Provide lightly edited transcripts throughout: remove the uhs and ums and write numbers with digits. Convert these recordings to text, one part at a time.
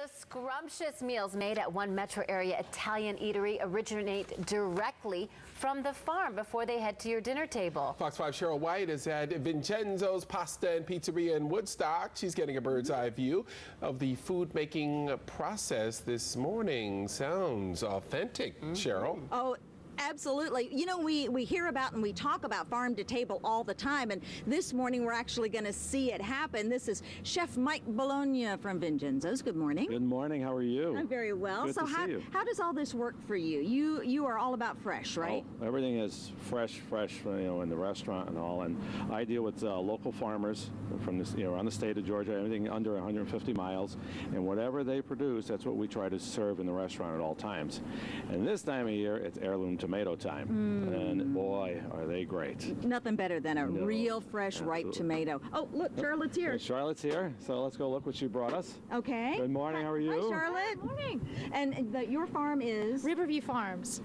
The scrumptious meals made at one metro area Italian eatery originate directly from the farm before they head to your dinner table. Fox 5 Cheryl White is at Vingenzos Pasta and Pizzeria in Woodstock. She's getting a bird's eye view of the food making process this morning. Sounds authentic, Cheryl. Oh, absolutely. You know, we hear about and we talk about farm to table all the time, and this morning we're actually going to see it happen. This is Chef Mike Bologna from Vingenzos. Good morning. Good morning. How are you? I'm very well. Good so to see you. How does all this work for you? You are all about fresh, right? Oh, everything is fresh, you know, in the restaurant and all. And I deal with local farmers from this, you know, around the state of Georgia, everything under 150 miles. And whatever they produce, that's what we try to serve in the restaurant at all times. And this time of year, it's heirloom tomato time. And boy, are they great. Nothing better than a real fresh, ripe tomato. Oh, look, Charlotte's here. Charlotte's here. So let's go look what she brought us. Okay. Good morning. How are you? Hi, Charlotte. Good morning. And your farm is? Riverview Farms.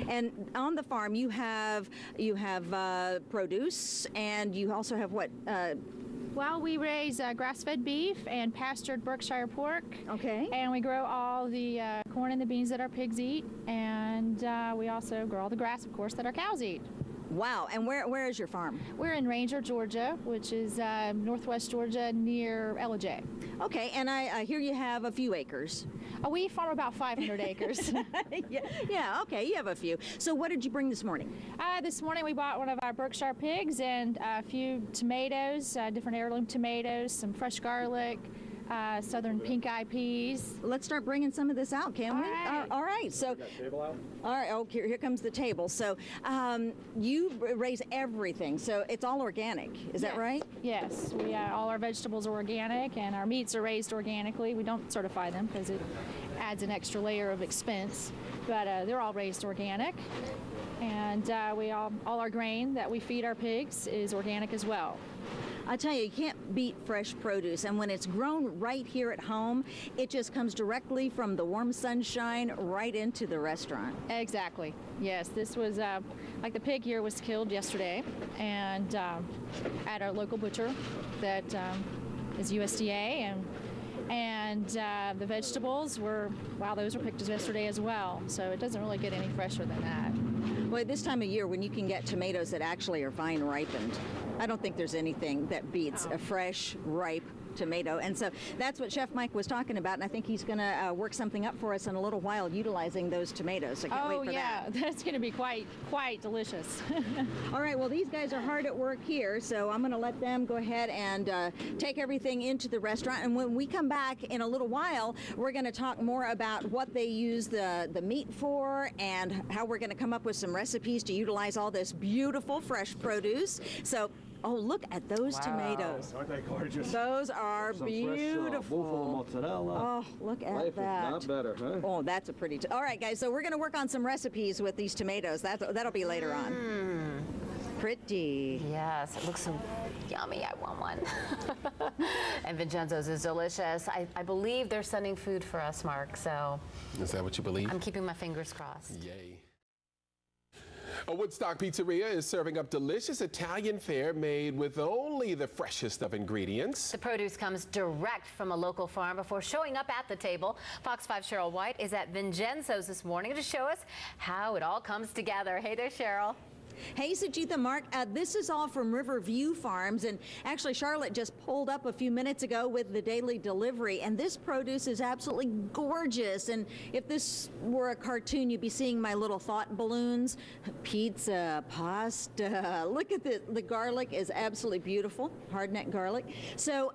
And on the farm, you have produce, and you also have what? Well, we raise grass-fed beef and pastured Berkshire pork. Okay. And we grow all the corn and the beans that our pigs eat, and we also grow all the grass, of course, that our cows eat. Wow. And where is your farm? We're in Ranger, Georgia, which is northwest Georgia near LJ. Okay. And I hear you have a few acres. We farm about 500 acres. Yeah. Okay. You have a few. So what did you bring this morning? This morning we bought one of our Berkshire pigs and a few tomatoes, different heirloom tomatoes, some fresh garlic, southern pink eye peas. Let's start bringing some of this out, can we? Right. All right. So, Table out? all right. Oh, here comes the table. So, you raise everything. So it's all organic. Is that right? Yes. We all our vegetables are organic, and our meats are raised organically. We don't certify them because it adds an extra layer of expense, but they're all raised organic. And all our grain that we feed our pigs is organic as well. I tell you can't beat fresh produce, and when it's grown right here at home, it just comes directly from the warm sunshine right into the restaurant. Exactly. Yes, this was like the pig here was killed yesterday, and at our local butcher that is USDA, and the vegetables were, wow, those were picked yesterday as well. So it doesn't really get any fresher than that. Well, this time of year when you can get tomatoes that actually are fine ripened, I don't think there's anything that beats a fresh, ripe tomato. And so that's what Chef Mike was talking about, and I think he's going to work something up for us in a little while utilizing those tomatoes. I can't wait for that. That's going to be quite delicious. All right, well, these guys are hard at work here, so I'm going to let them go ahead and take everything into the restaurant. And when we come back in a little while, we're going to talk more about what they use the meat for and how we're going to come up with some recipes to utilize all this beautiful fresh produce. So, oh, look at those tomatoes. Aren't they gorgeous? Those are Some beautiful. fresh buffalo mozzarella. Oh, look at Life that. is not better, huh? Oh, that's a pretty. All right, guys. So we're going to work on some recipes with these tomatoes. That'll be later on. Pretty. Yes, it looks so yummy. I want one. And Vingenzos is delicious. I believe they're sending food for us, Mark, so. Is that what you believe? I'm keeping my fingers crossed. Yay. A Woodstock Pizzeria is serving up delicious Italian fare made with only the freshest of ingredients. The produce comes direct from a local farm before showing up at the table. Fox 5 Cheryl White is at Vingenzos this morning to show us how it all comes together. Hey there, Cheryl. Hey, Sujitha, Mark, this is all from Riverview Farms, and actually Charlotte just pulled up a few minutes ago with the daily delivery, and this produce is absolutely gorgeous. And if this were a cartoon, you'd be seeing my little thought balloons. Pizza, pasta. Look at the garlic is absolutely beautiful, hard-neck garlic. So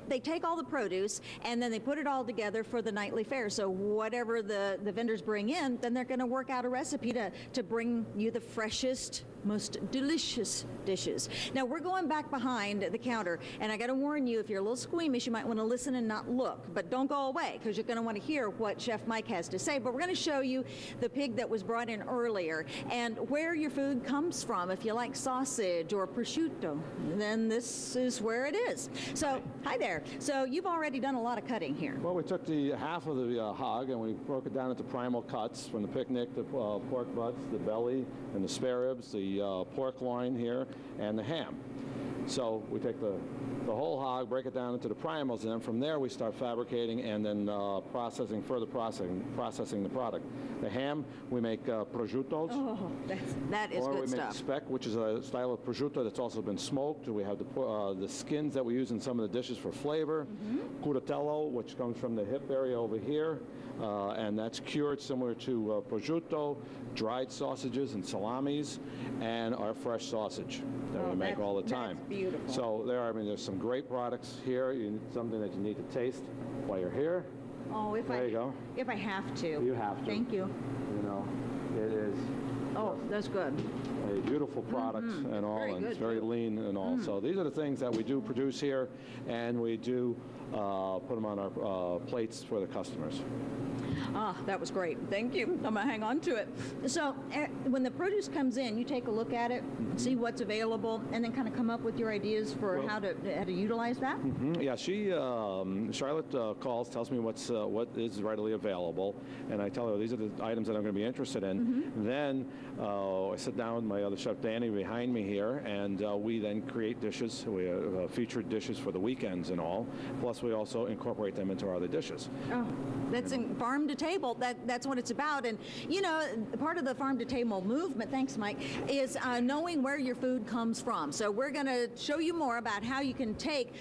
they take all the produce, and then they put it all together for the nightly fare. So whatever the vendors bring in, then they're going to work out a recipe to bring you the freshest, most delicious dishes. Now we're going back behind the counter, and I got to warn you, if you're a little squeamish, you might want to listen and not look, but don't go away because you're going to want to hear what Chef Mike has to say. But we're going to show you the pig that was brought in earlier and where your food comes from. If you like sausage or prosciutto, then this is where it is. So hi there. So you've already done a lot of cutting here. Well, we took the half of the hog and we broke it down into primal cuts from the picnic, the pork butts, the belly, and the spare ribs, the pork loin here, and the ham. So we take the whole hog, break it down into the primals, and then from there we start fabricating and then further processing the product. The ham, we make prosciuttos. Oh, that is or good we stuff. make speck, which is a style of prosciutto that's also been smoked. We have the skins that we use in some of the dishes for flavor. Curatello, which comes from the hip area over here, and that's cured similar to prosciutto, dried sausages and salamis, and our fresh sausage that we make all the time. That's beautiful. So there's some great products here. You need something that you need to taste while you're here. Oh, There you go. If I have to. You have to. Thank you. You know, it is Oh, that's good. a beautiful product and all, Very and it's good, very too. lean and all. So these are the things that we do produce here, and we do put them on our plates for the customers. Ah, that was great. Thank you. I'm going to hang on to it. So when the produce comes in, you take a look at it, see what's available, and then kind of come up with your ideas for how to utilize that? Yeah, Charlotte calls, tells me what is readily available, and I tell her these are the items that I'm going to be interested in. Then I sit down with my other chef, Danny, behind me here, and we then create dishes. We have featured dishes for the weekends and all. Plus, we also incorporate them into our other dishes. Oh, that's in farm to table. That's what it's about. And you know, part of the farm to table movement, thanks Mike, is knowing where your food comes from. So we're going to show you more about how you can take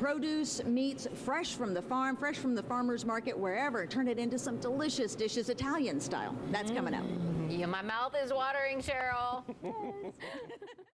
produce, meats, fresh from the farm, fresh from the farmer's market, wherever, turn it into some delicious dishes, Italian style. That's coming up. Yeah, my mouth is watering, Cheryl.